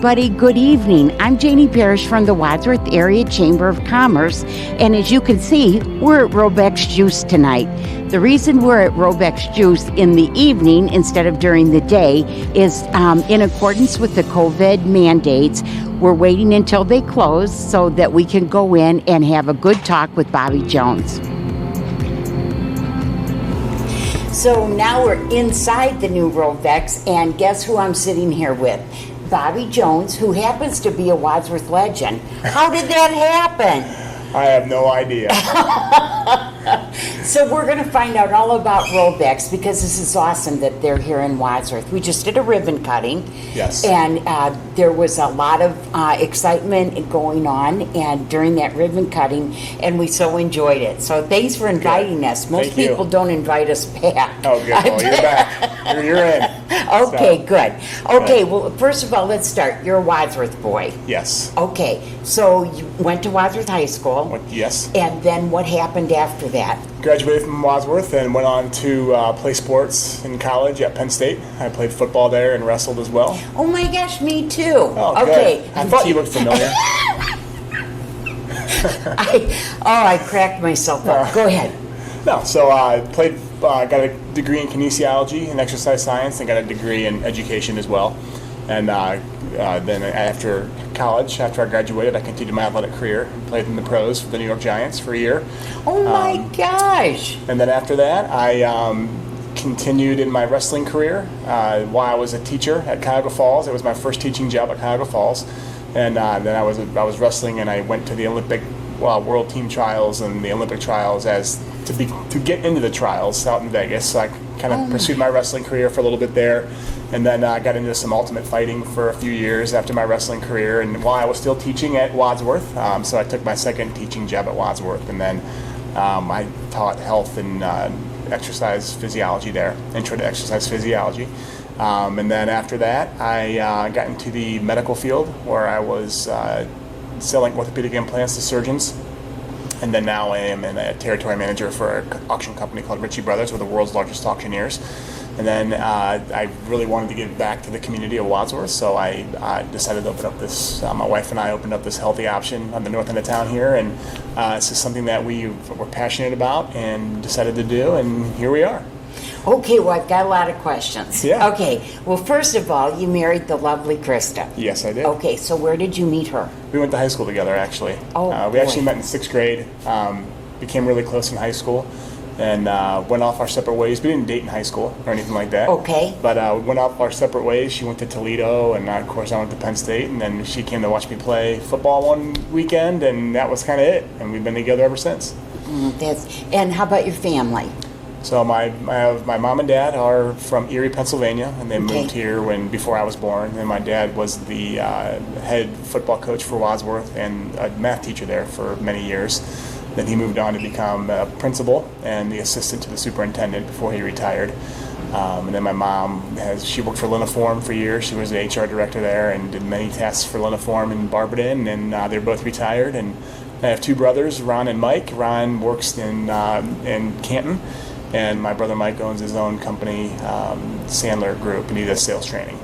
everybody. Good evening. I'm Janie Parrish from the Wadsworth Area Chamber of Commerce, and as you can see, we're at Robeks Juice tonight. The reason we're at Robeks Juice in the evening instead of during the day is in accordance with the COVID mandates. We're waiting until they close so that we can go in and have a good talk with Bobby Jones. So now we're inside the new Robeks, and guess who I'm sitting here with? Bobby Jones, who happens to be a Wadsworth legend. How did that happen? I have no idea. So we're going to find out all about Robeks because this is awesome that they're here in Wadsworth. We just did a ribbon cutting. Yes. And there was a lot of excitement going on and during that ribbon cutting, and we so enjoyed it. So thanks for inviting us. Most Thank people you. don't invite us back. Oh, good. Well, you're back. You're in. Okay, So, good. Okay, well, first of all, let's start. You're a Wadsworth boy. Yes. Okay, so you went to Wadsworth High School. Yes. And then what happened after that? Graduated from Wadsworth and went on to play sports in college at Penn State. I played football there and wrestled as well. Oh my gosh, me too. Oh, okay. Good. I thought you looked familiar. I cracked myself up. Go ahead. No, so I played, got a degree in kinesiology and exercise science, and got a degree in education as well. And then after college, after I graduated, I continued my athletic career. Played in the pros for the New York Giants for a year. Oh my gosh. And then after that, I continued in my wrestling career while I was a teacher at Cuyahoga Falls. It was my first teaching job at Cuyahoga Falls. And then I was wrestling, and I went to the Olympic World Team Trials and the Olympic Trials to get into the trials out in Vegas. So I kind of pursued my wrestling career for a little bit there. And then I got into some ultimate fighting for a few years after my wrestling career, and while I was still teaching at Wadsworth, so I took my second teaching job at Wadsworth, and then I taught health and exercise physiology there, intro to exercise physiology. And then after that, I got into the medical field where I was selling orthopedic implants to surgeons. And then now I am a territory manager for an auction company called Ritchie Brothers. We're the world's largest auctioneers. And then I really wanted to give back to the community of Wadsworth, so I decided to open up this, my wife and I opened up this healthy option on the north end of town here, and it's just something that we were passionate about and decided to do, and here we are. Okay, well, I've got a lot of questions. Yeah. Okay, well, first of all, you married the lovely Krista. Yes, I did. Okay, so where did you meet her? We went to high school together, actually. Oh, we actually boy. met in 6th grade, became really close in high school, and went off our separate ways. We didn't date in high school or anything like that. Okay. But we went off our separate ways. She went to Toledo, and of course I went to Penn State, and then she came to watch me play football one weekend, and that was kind of it. And we've been together ever since. And how about your family? So my mom and dad are from Erie, Pennsylvania, and they Okay. moved here before I was born. And my dad was the head football coach for Wadsworth and a math teacher there for many years. Then he moved on to become a principal and the assistant to the superintendent before he retired. And then my mom she worked for Linoform for years. She was the HR director there and did many tasks for Linoform in Barberton, and they're both retired. And I have two brothers, Ron and Mike. Ron works in Canton, and my brother Mike owns his own company, Sandler Group, and he does sales training.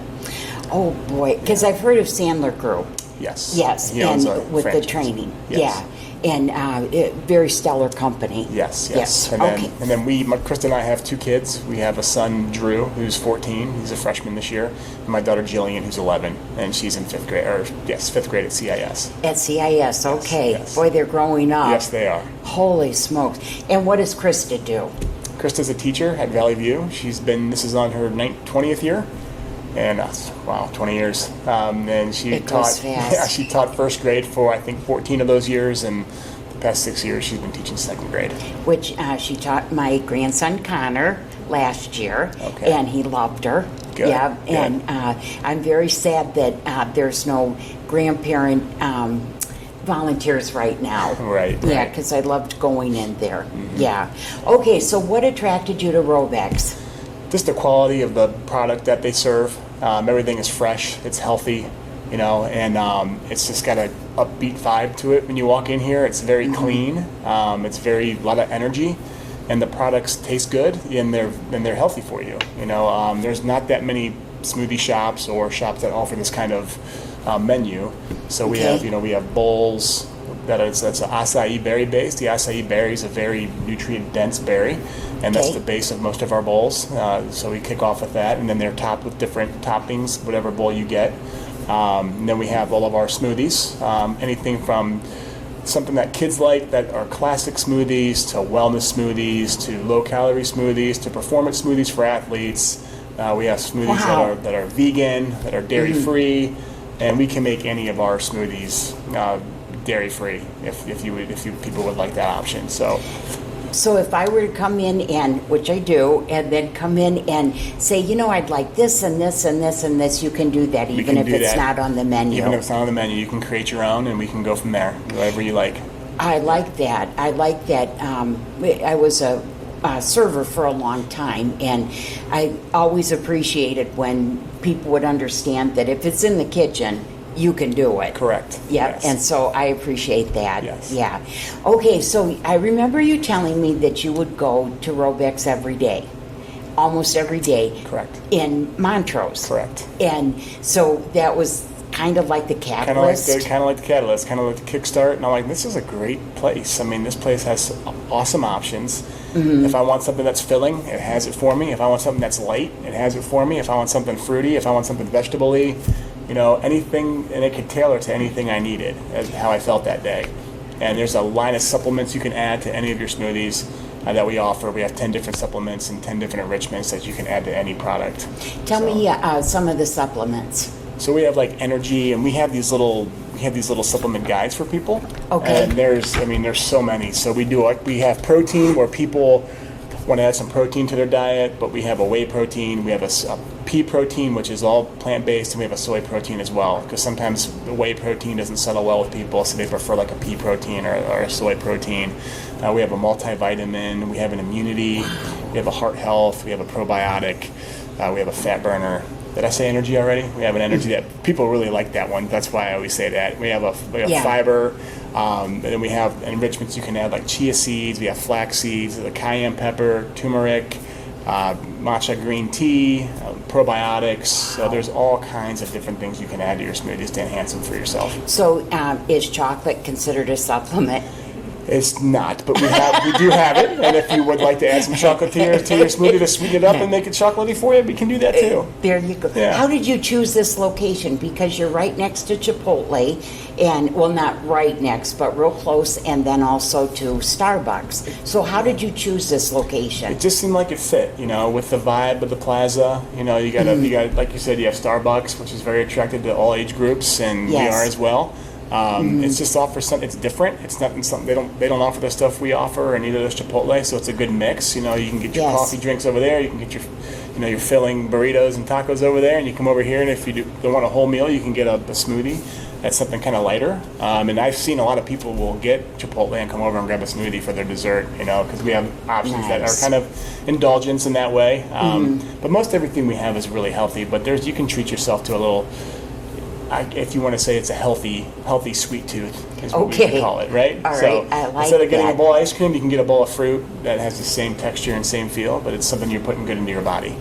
Oh boy, because I've heard of Sandler Group. Yes. Yes, He owns a and with franchise. the training. Yes. Yeah, and very stellar company. Yes. Yes. And then, Okay. and then Krista and I have two kids. We have a son, Drew, who's 14. He's a freshman this year. And my daughter, Jillian, who's 11, and she's in 5th grade at CIS. At CIS, okay. Yes. Boy, they're growing up. Yes, they are. Holy smokes. And what does Krista do? Krista's a teacher at Valley View. This is on her 20th year. And wow, 20 years. And she It goes taught. fast. Yeah, she taught 1st grade for I think 14 of those years, and the past 6 years she's been teaching 2nd grade. Which she taught my grandson Connor last year, Okay. and he loved her. Good, Yeah, good. and I'm very sad that there's no grandparent volunteers right now. Right. Yeah, right. because I loved going in there. Yeah. Okay, so what attracted you to Robeks? Just the quality of the product that they serve. Everything is fresh, it's healthy, and it's just got a upbeat vibe to it when you walk in here. It's very clean. It's a lot of energy, and the products taste good, and they're healthy for you. There's not that many smoothie shops or shops that offer this kind of menu. So we have, we have bowls that's acai berry based. The acai berry is a very nutrient dense berry, and that's the base of most of our bowls. So we kick off with that, and then they're topped with different toppings, whatever bowl you get. And then we have all of our smoothies, anything from something that kids like that are classic smoothies to wellness smoothies to low-calorie smoothies to performance smoothies for athletes. We have smoothies that are vegan, that are dairy-free, and we can make any of our smoothies dairy-free if people would like that option. So if I were to come in and, which I do, and then come in and say, I'd like this and this and this and this, you can do that even if it's not on the menu. Even if it's not on the menu, you can create your own and we can go from there, whatever you like. I like that. I was a server for a long time, and I always appreciated when people would understand that if it's in the kitchen, you can do it. Correct. Yep. Yes. And so I appreciate that. Yes. Yeah. Okay, so I remember you telling me that you would go to Robeks every day, almost every day. Correct. In Montrose. Correct. And so that was kind of like the catalyst. Kind of like the catalyst, kind of like the kickstart. And I'm like, this is a great place. I mean, this place has awesome options. Mm-hmm. If I want something that's filling, it has it for me. If I want something that's light, it has it for me. If I want something fruity, if I want something vegetable-y, anything, and it could tailor to anything I needed, as how I felt that day. And there's a line of supplements you can add to any of your smoothies that we offer. We have 10 different supplements and 10 different enrichments that you can add to any product. Tell me some of the supplements. So we have like energy, and we have these little supplement guides for people. Okay. And there's so many. So we have protein where people want to add some protein to their diet, but we have a whey protein, we have a pea protein, which is all plant-based, and we have a soy protein as well, because sometimes the whey protein doesn't settle well with people, so they prefer like a pea protein or a soy protein. We have a multivitamin, we have an immunity, we have a heart health, we have a probiotic, we have a fat burner. Did I say energy already? We have an energy that people really like that one. That's why I always say that. We have fiber, and then we have enrichments you can add like chia seeds, we have flax seeds, the cayenne pepper, turmeric, matcha green tea, probiotics. So there's all kinds of different things you can add to your smoothies to enhance them for yourself. So is chocolate considered a supplement? It's not, but we do have it. And if you would like to add some chocolate to your smoothie to sweeten it up and make it chocolatey for you, we can do that too. There you go. Yeah. How did you choose this location? Because you're right next to Chipotle, and well, not right next, but real close, and then also to Starbucks. So how did you choose this location? It just seemed like it fit, with the vibe of the plaza. You got like you said, you have Starbucks, which is very attractive to all age groups, and we are as well. It's just offer something. It's different. It's not something they don't offer the stuff we offer, and neither does Chipotle. So it's a good mix. You can get your coffee drinks over there. You can get your filling burritos and tacos over there, and you come over here. And if you don't want a whole meal, you can get a smoothie. That's something kind of lighter. And I've seen a lot of people will get Chipotle and come over and grab a smoothie for their dessert. Because we have options that are kind of indulgence in that way. But most everything we have is really healthy. But you can treat yourself to a little. If you want to say it's a healthy sweet tooth is what we can call it, right? All right, I like instead of getting that. a bowl of ice cream, you can get a bowl of fruit that has the same texture and same feel, but it's something you're putting good into your body.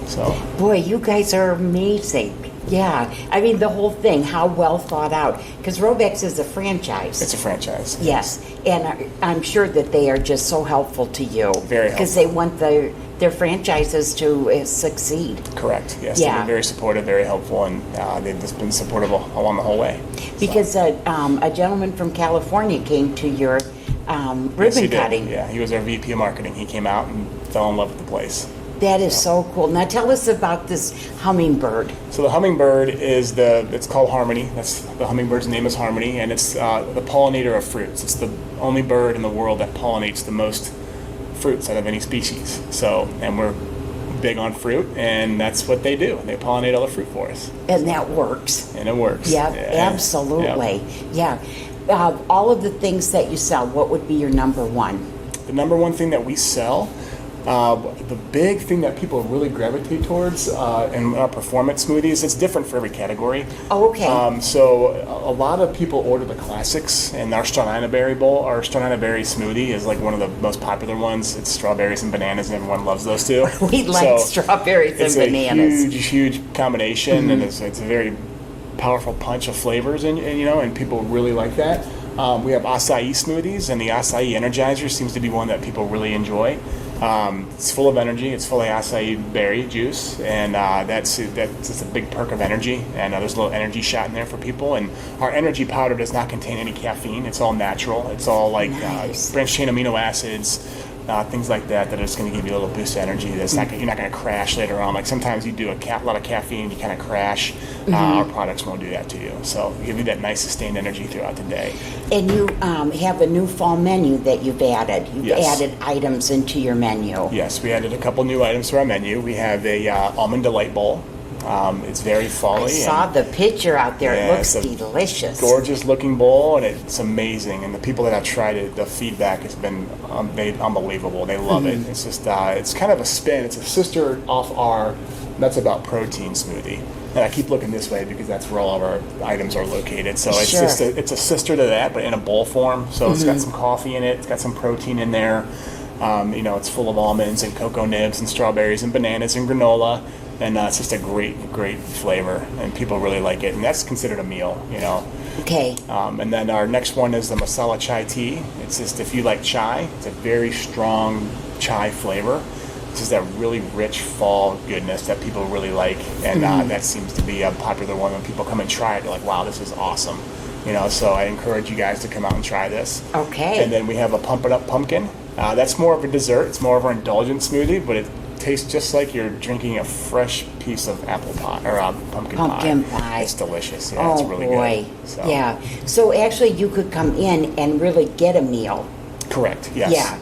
So, boy, you guys are amazing. Yeah, I mean the whole thing, how well thought out. Because Robeks is a franchise. It's a franchise. Yes, and I'm sure that they are just so helpful to you. Very helpful. Because they want their franchises to succeed. Correct. Yes. Yeah. They've been very supportive, very helpful, and they've just been supportive along the whole way. Because a gentleman from California came to your ribbon cutting. Yeah, he was our VP of marketing. He came out and fell in love with the place. That is so cool. Now tell us about this hummingbird. So the hummingbird it's called Harmony. The hummingbird's name is Harmony, and it's the pollinator of fruits. It's the only bird in the world that pollinates the most fruits out of any species. So, and we're big on fruit, and that's what they do. They pollinate all the fruit for us. And that works. And it works. Yeah, absolutely. Yep. Yeah. All of the things that you sell, what would be your number one? The number one thing that we sell, the big thing that people really gravitate towards in our performance smoothies, it's different for every category. Oh, okay. So a lot of people order the classics, and our strawberry berry smoothie is like one of the most popular ones. It's strawberries and bananas, and everyone loves those two. We like strawberries and bananas. It's a huge combination, and it's a very powerful punch of flavors, and people really like that. We have acai smoothies, and the acai energizer seems to be one that people really enjoy. It's full of energy. It's full of acai berry juice, and that's just a big perk of energy. And there's a little energy shot in there for people. And our energy powder does not contain any caffeine. It's all natural. It's all like branched chain amino acids, things like that are just going to give you a little boost of energy. That's not you're not going to crash later on. Like sometimes you do a lot of caffeine, you kind of crash. Our products won't do that to you. So give you that nice sustained energy throughout the day. And you have a new fall menu that you've added. You've added items into your menu. Yes, we added a couple new items to our menu. We have a almond delight bowl. It's very fall-y. I saw the picture out there. It looks delicious. Gorgeous looking bowl, and it's amazing. And the people that have tried it, the feedback has been unbelievable. They love it. It's just it's kind of a spin. It's a sister off our That's About Protein smoothie. And I keep looking this way because that's where all of our items are located. So it's just it's a sister to that, but in a bowl form. So it's got some coffee in it. It's got some protein in there. It's full of almonds and cocoa nibs and strawberries and bananas and granola. And it's just a great flavor, and people really like it. And that's considered a meal, Okay. And then our next one is the masala chai tea. It's just, if you like chai, it's a very strong chai flavor. It's just that really rich fall goodness that people really like. And that seems to be a popular one. When people come and try it, they're like, wow, this is awesome. So I encourage you guys to come out and try this. Okay. And then we have a Pump It Up Pumpkin. That's more of a dessert. It's more of an indulgent smoothie, but it tastes just like you're drinking a fresh piece of apple pie or pumpkin pie. It's delicious. Yeah, it's really good. So. Yeah. So actually, you could come in and really get a meal. Correct. Yes. Yeah.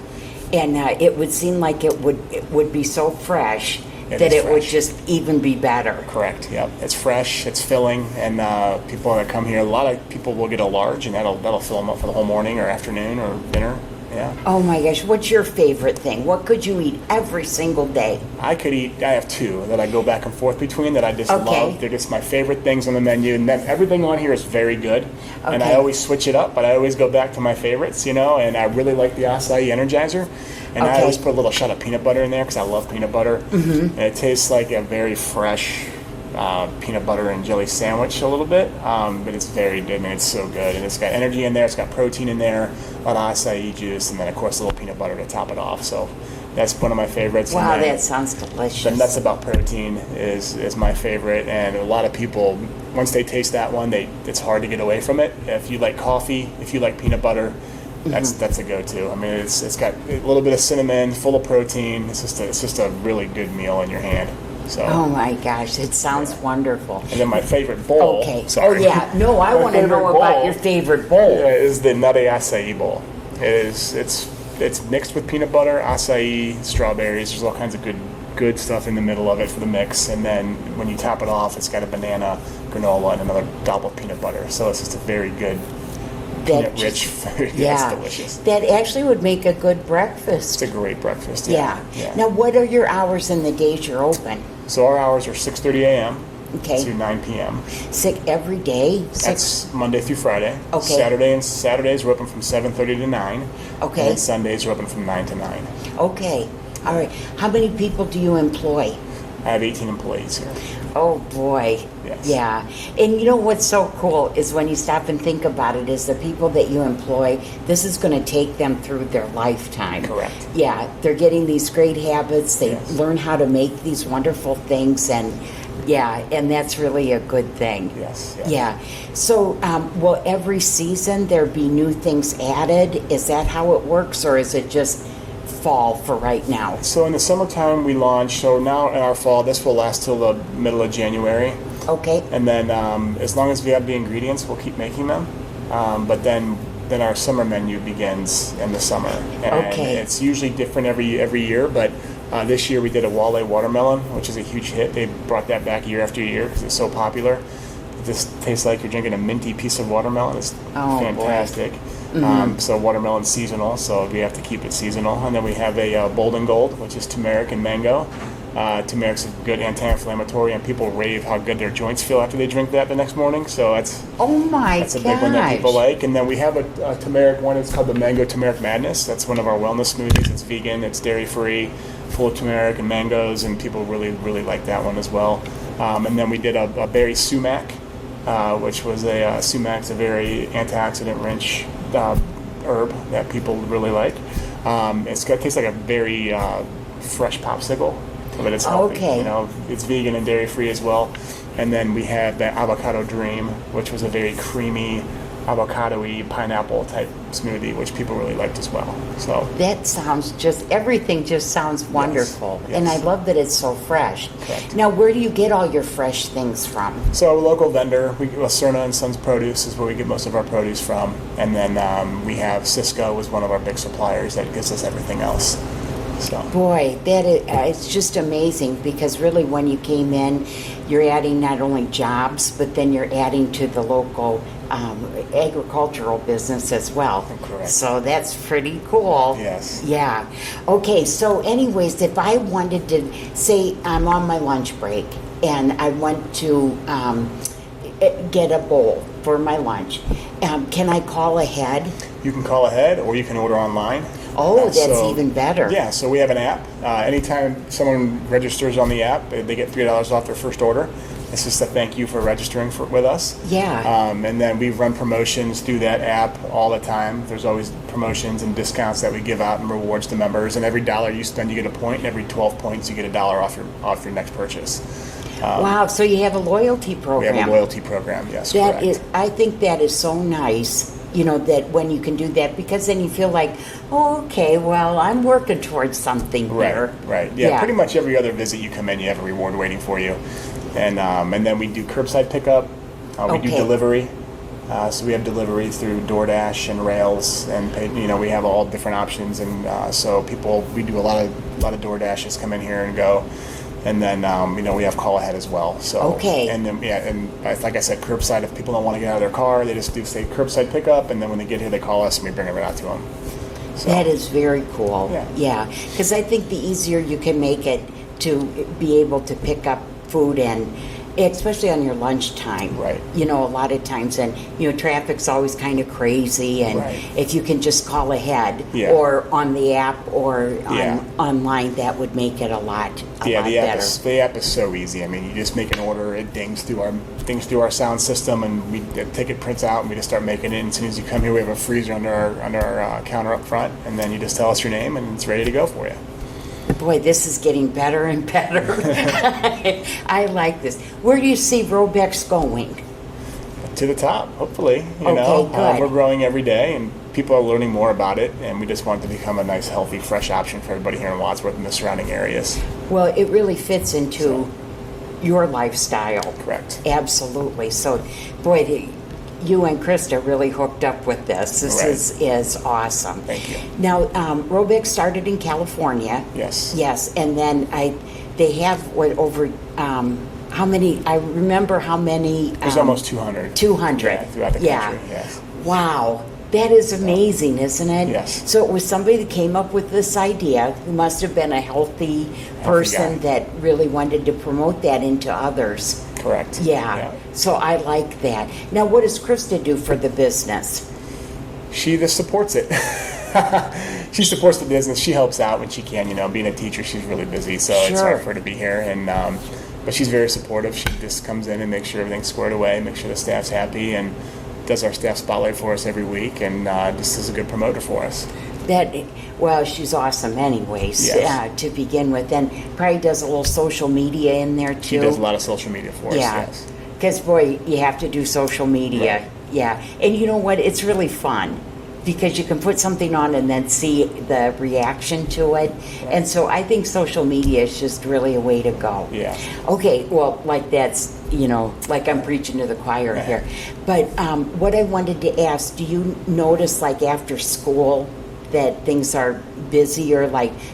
And it would seem like it would be so fresh that it would just even be better. Correct. Yep. It's fresh. It's filling, and people that come here, a lot of people will get a large, and that'll fill them up for the whole morning or afternoon or dinner. Yeah. Oh my gosh, what's your favorite thing? What could you eat every single day? I have two that I go back and forth between that I just love. They're just my favorite things on the menu, and then everything on here is very good. Okay. And I always switch it up, but I always go back to my favorites, and I really like the acai energizer. And I always put a little shot of peanut butter in there because I love peanut butter. And it tastes like a very fresh peanut butter and jelly sandwich a little bit, but it's very good, and it's so good. And it's got energy in there, it's got protein in there, a lot of acai juice, and then of course a little peanut butter to top it off. So that's one of my favorites. Wow, that sounds delicious. The That's About Protein is my favorite, and a lot of people, once they taste that one, it's hard to get away from it. If you like coffee, if you like peanut butter, that's a go-to. I mean, it's got a little bit of cinnamon, full of protein. It's just a really good meal in your hand. So. Oh my gosh, it sounds wonderful. And then my favorite bowl. Okay. Sorry. Oh yeah. No, I want to know about your favorite bowl. Yeah, is the Nutty Acai bowl. It's mixed with peanut butter, acai, strawberries. There's all kinds of good stuff in the middle of it for the mix. And then when you top it off, it's got a banana, granola, and another dollop of peanut butter. So it's just a very good peanut-rich food. Yeah, it's delicious. That actually would make a good breakfast. It's a great breakfast. Yeah. Now, what are your hours and the days you're open? So our hours are 6:30 a.m. Okay. to 9 p.m. Every day? That's Monday through Friday. Okay. Saturdays we're open from 7:30 to 9. Okay. And then Sundays we're open from 9 to 9. Okay. All right. How many people do you employ? I have 18 employees here. Oh boy. Yes. Yeah. And you know what's so cool is when you stop and think about it, is the people that you employ, this is going to take them through their lifetime. Correct. Yeah. They're getting these great habits. They learn how to make these wonderful things, and and that's really a good thing. Yes. Yeah. So will every season there be new things added? Is that how it works, or is it just fall for right now? So in the summertime we launch. So now in our fall, this will last till the middle of January. Okay. And then as long as we have the ingredients, we'll keep making them. But then our summer menu begins in the summer. And it's usually different every year, but this year we did a Wale watermelon, which is a huge hit. They brought that back year after year because it's so popular. It just tastes like you're drinking a minty piece of watermelon. It's fantastic. So watermelon's seasonal, so we have to keep it seasonal. And then we have a Bold and Gold, which is turmeric and mango. Turmeric's a good anti-inflammatory, and people rave how good their joints feel after they drink that the next morning. So that's a big one that people like. And then we have a turmeric one. It's called the Mango Turmeric Madness. That's one of our wellness smoothies. It's vegan, it's dairy-free, full of turmeric and mangoes, and people really, really like that one as well. And then we did a berry sumac which was a sumac, a very antioxidant-rich herb that people really like. It tastes like a very fresh popsicle, but it's healthy. Okay. You know, it's vegan and dairy-free as well. And then we had the Avocado Dream, which was a very creamy, avocado-y, pineapple-type smoothie, which people really liked as well. So that sounds everything just sounds wonderful. Yes. And I love that it's so fresh. Correct. Now, where do you get all your fresh things from? So a local vendor, Cerna and Sons Produce is where we get most of our produce from. And then we have Cisco is one of our big suppliers that gives us everything else. So. Boy, it's just amazing, because really when you came in, you're adding not only jobs, but then you're adding to the local agricultural business as well. Correct. So that's pretty cool. Yes. Yeah. Okay, so anyways, if I wanted to, say I'm on my lunch break and I want to get a bowl for my lunch, can I call ahead? You can call ahead or you can order online. Oh, that's even better. Yeah, so we have an app. Anytime someone registers on the app, they get $3 off their first order. It's just a thank you for registering with us. Yeah. And then we run promotions through that app all the time. There's always promotions and discounts that we give out and rewards to members. And every dollar you spend, you get a point. And every 12 points, you get $1 off your next purchase. Wow, so you have a loyalty program. We have a loyalty program, yes, correct. I think that is so nice, that when you can do that, because then you feel like, oh, okay, well, I'm working towards something here. Right. Yeah, pretty much every other visit you come in, you have a reward waiting for you. And then we do curbside pickup. We do delivery. So we have delivery through DoorDash and Rails, and we have all different options. And so we do a lot of DoorDashes come in here and go. And then, we have call ahead as well. So, and then, and like I said, curbside, if people don't want to get out of their car, they just do say curbside pickup, and then when they get here, they call us and we bring it right out to them. So, that is very cool. Yeah. Because I think the easier you can make it to be able to pick up food, and especially on your lunchtime. Right. A lot of times, and traffic's always kind of crazy, and if you can just call ahead or on the app or online, that would make it a lot better. The app is so easy. I mean, you just make an order, it dings through our sound system, and the ticket prints out, and we just start making it. And as soon as you come here, we have a freezer under our counter up front, and then you just tell us your name, and it's ready to go for you. Boy, this is getting better and better. I like this. Where do you see Robeks going? To the top, hopefully. Good. We're growing every day, and people are learning more about it, and we just want it to become a nice, healthy, fresh option for everybody here in Wadsworth and the surrounding areas. Well, it really fits into your lifestyle. Correct. Absolutely. So, boy, you and Krista really hooked up with this. This is awesome. Thank you. Now, Robeks started in California. Yes. Yes, and then they have over how many? I remember how many. There's almost 200. 200 throughout the country. Yes. Wow. That is amazing, isn't it? Yes. So it was somebody that came up with this idea, who must have been a healthy person that really wanted to promote that into others. Correct. Yeah. So I like that. Now, what does Krista do for the business? She just supports it. She supports the business. She helps out when she can. Being a teacher, she's really busy, so it's hard for her to be here. And but she's very supportive. She just comes in and makes sure everything's squared away, make sure the staff's happy, and does our staff spotlight for us every week, and just is a good promoter for us. She's awesome anyways, to begin with, and probably does a little social media in there too. She does a lot of social media for us, yes. Because, boy, you have to do social media. Right. Yeah, and you know what? It's really fun, because you can put something on and then see the reaction to it. Right. And so I think social media is just really a way to go. Yeah. Okay, well, that's, like I'm preaching to the choir here. But what I wanted to ask, do you notice, after school, that things are busier?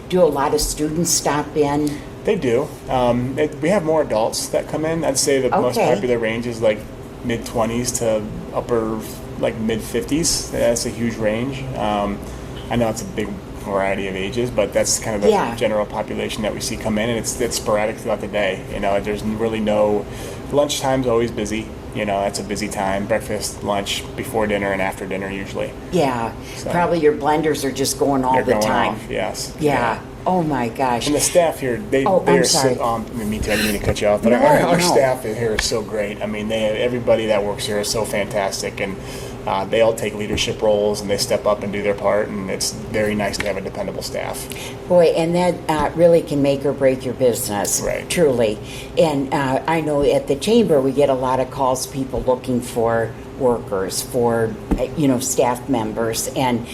Do a lot of students stop in? They do. We have more adults that come in. I'd say the most popular range is mid-20s to upper mid-50s. That's a huge range. I know it's a big variety of ages, but that's kind of the general population that we see come in, and it's sporadic throughout the day. There's really no lunchtime's always busy. That's a busy time. Breakfast, lunch, before dinner, and after dinner usually. Yeah, so probably your blenders are just going all the time. Off, yes. Yeah. Oh my gosh. And the staff here, they I'm are sorry. me too, I didn't mean to cut you off, but our staff here is so great. I mean, everybody that works here is so fantastic, and they all take leadership roles and they step up and do their part, and it's very nice to have a dependable staff. Boy, and that really can make or break your business, Right. Truly. And I know at the chamber we get a lot of calls, people looking for workers, for staff members, and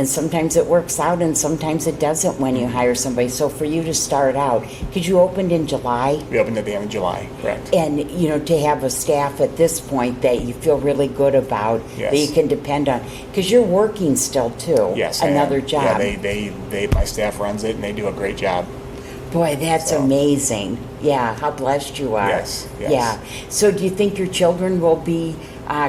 sometimes it works out and sometimes it doesn't when you hire somebody. So for you to start out, because you opened in July, We opened at the end of July, correct? and to have a staff at this point that you feel really good about, Yes. that you can depend on, because you're working still too. Yes, I am. Another job. Yeah, my staff runs it and they do a great job. Boy, that's amazing. Yeah, how blessed you are. Yes. Yeah. So do you think your children will be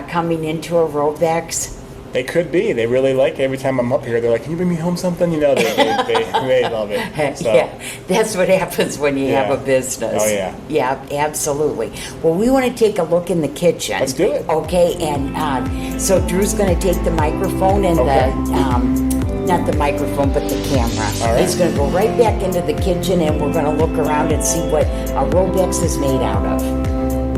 coming into a Robeks? They could be. They really like it. Every time I'm up here, they're like, "Can you bring me home something?" They love it. So. Yeah, that's what happens when you have Yeah. a business. Oh, yeah. Yeah, absolutely. Well, we want to take a look in the kitchen. Let's do it. Okay, and so Drew's going to take the microphone and Okay. not the microphone, but the camera. All right. He's going to go right back into the kitchen, and we're going to look around and see what a Robeks is made out of.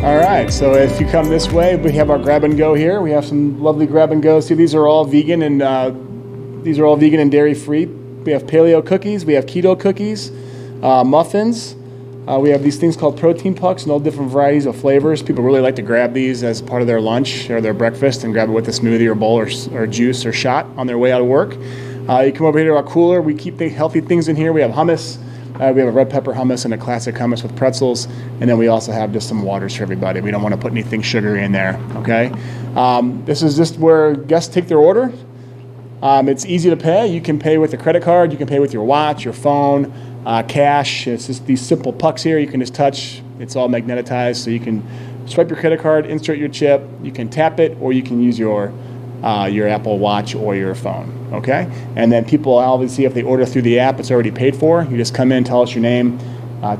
All right, so if you come this way, we have our grab and go here. We have some lovely grab and goes. See, these are all vegan and dairy free. We have paleo cookies, we have keto cookies, muffins. We have these things called protein pucks and all different varieties of flavors. People really like to grab these as part of their lunch or their breakfast and grab it with a smoothie or bowl or juice or shot on their way out of work. You come over here to our cooler. We keep the healthy things in here. We have hummus. We have a red pepper hummus and a classic hummus with pretzels, and then we also have just some waters for everybody. We don't want to put anything sugary in there, okay? This is just where guests take their order. It's easy to pay. You can pay with a credit card. You can pay with your watch, your phone, cash. It's just these simple pucks here you can just touch. It's all magnetized, so you can swipe your credit card, insert your chip. You can tap it, or you can use your Apple Watch or your phone, okay? And then people obviously, if they order through the app, it's already paid for. You just come in, tell us your name,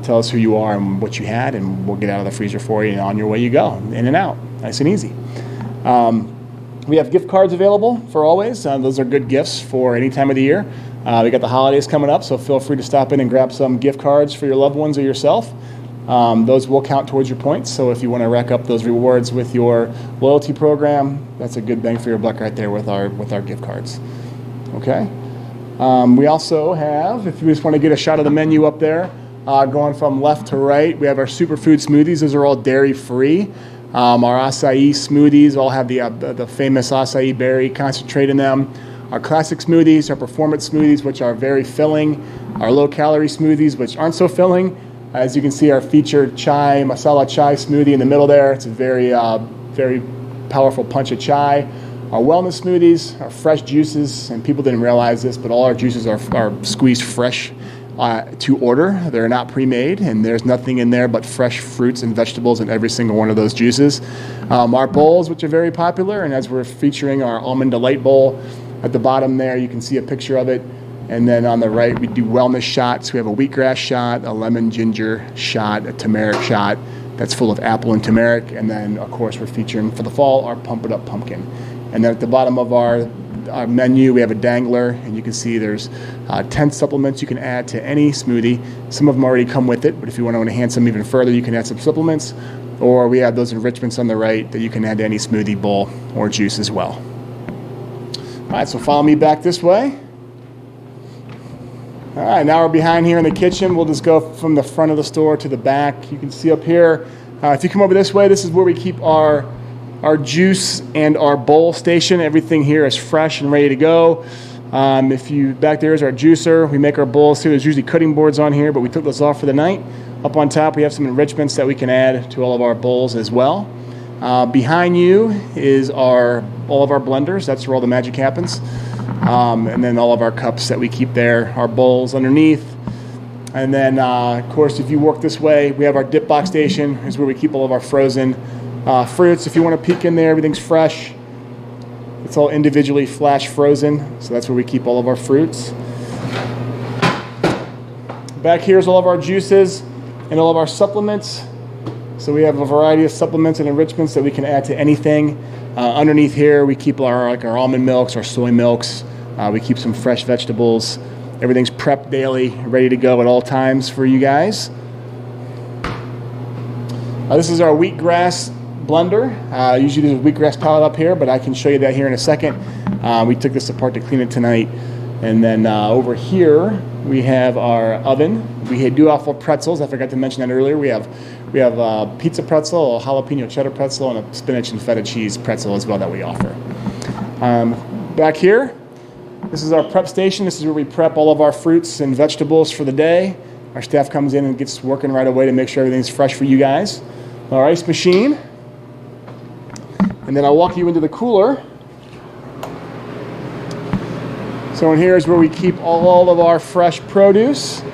tell us who you are and what you had, and we'll get out of the freezer for you, and on your way you go, in and out, nice and easy. We have gift cards available for always. Those are good gifts for any time of the year. We got the holidays coming up, so feel free to stop in and grab some gift cards for your loved ones or yourself. Those will count towards your points, so if you want to rack up those rewards with your loyalty program, that's a good bang for your buck right there with our gift cards. Okay. We also have, if you just want to get a shot of the menu up there, going from left to right, we have our superfood smoothies. Those are all dairy-free. Our acai smoothies all have the famous acai berry concentrate in them. Our classic smoothies, our performance smoothies, which are very filling. Our low-calorie smoothies, which aren't so filling. As you can see, our featured chai, masala chai smoothie in the middle there. It's a very, very powerful punch of chai. Our wellness smoothies, our fresh juices, and people didn't realize this, but all our juices are squeezed fresh to order. They're not pre-made, and there's nothing in there but fresh fruits and vegetables in every single one of those juices. Our bowls, which are very popular, and as we're featuring our Almond Delight bowl, at the bottom there, you can see a picture of it. And then on the right, we do wellness shots. We have a wheatgrass shot, a lemon ginger shot, a turmeric shot that's full of apple and turmeric. And then, of course, we're featuring for the fall our Pump It Up Pumpkin. And then at the bottom of our menu, we have a dangler, and you can see there's 10 supplements you can add to any smoothie. Some of them already come with it, but if you want to enhance them even further, you can add some supplements. Or we have those enrichments on the right that you can add to any smoothie bowl or juice as well. All right, so follow me back this way. All right, now we're behind here in the kitchen. We'll just go from the front of the store to the back. You can see up here, if you come over this way, this is where we keep our juice and our bowl station. Everything here is fresh and ready to go. Back there is our juicer. We make our bowls too. There's usually cutting boards on here, but we took those off for the night. Up on top, we have some enrichments that we can add to all of our bowls as well. Behind you is all of our blenders. That's where all the magic happens. And then all of our cups that we keep there, our bowls underneath. And then, of course, if you work this way, we have our dip box station. Is where we keep all of our frozen fruits. If you want to peek in there, everything's fresh. It's all individually flash frozen, so that's where we keep all of our fruits. Back here is all of our juices and all of our supplements. So we have a variety of supplements and enrichments that we can add to anything. Underneath here, we keep our almond milks, our soy milks. We keep some fresh vegetables. Everything's prepped daily, ready to go at all times for you guys. This is our wheatgrass blender. Usually there's a wheatgrass pallet up here, but I can show you that here in a second. We took this apart to clean it tonight. And then over here we have our oven. We do offer pretzels. I forgot to mention that earlier. We have pizza pretzel, a jalapeno cheddar pretzel, and a spinach and feta cheese pretzel as well that we offer. Back here, this is our prep station. This is where we prep all of our fruits and vegetables for the day. Our staff comes in and gets working right away to make sure everything's fresh for you guys. Our ice machine. And then I'll walk you into the cooler. So in here is where we keep all of our fresh produce. We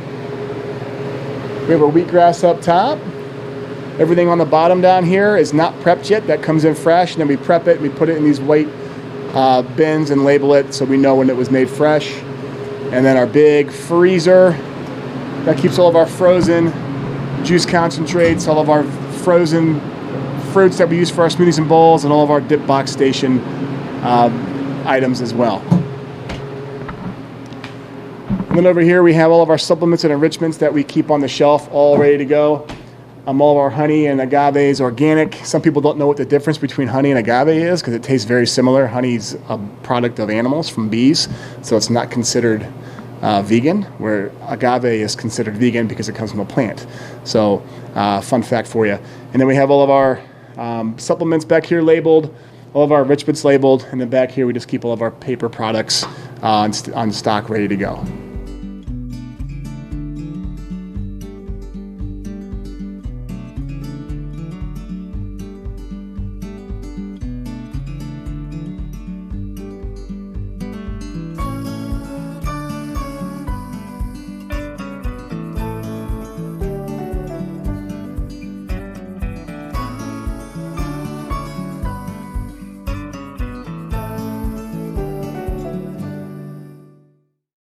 have our wheatgrass up top. Everything on the bottom down here is not prepped yet. That comes in fresh, and then we prep it and we put it in these white bins and label it so we know when it was made fresh. And then our big freezer, that keeps all of our frozen juice concentrates, all of our frozen fruits that we use for our smoothies and bowls, and all of our dip box station items as well. And then over here we have all of our supplements and enrichments that we keep on the shelf, all ready to go. All of our honey and agave is organic. Some people don't know what the difference between honey and agave is because it tastes very similar. Honey's a product of animals from bees, so it's not considered vegan, where agave is considered vegan because it comes from a plant. So fun fact for you. And then we have all of our supplements back here labeled, all of our enrichments labeled, and then back here we just keep all of our paper products on stock ready to go.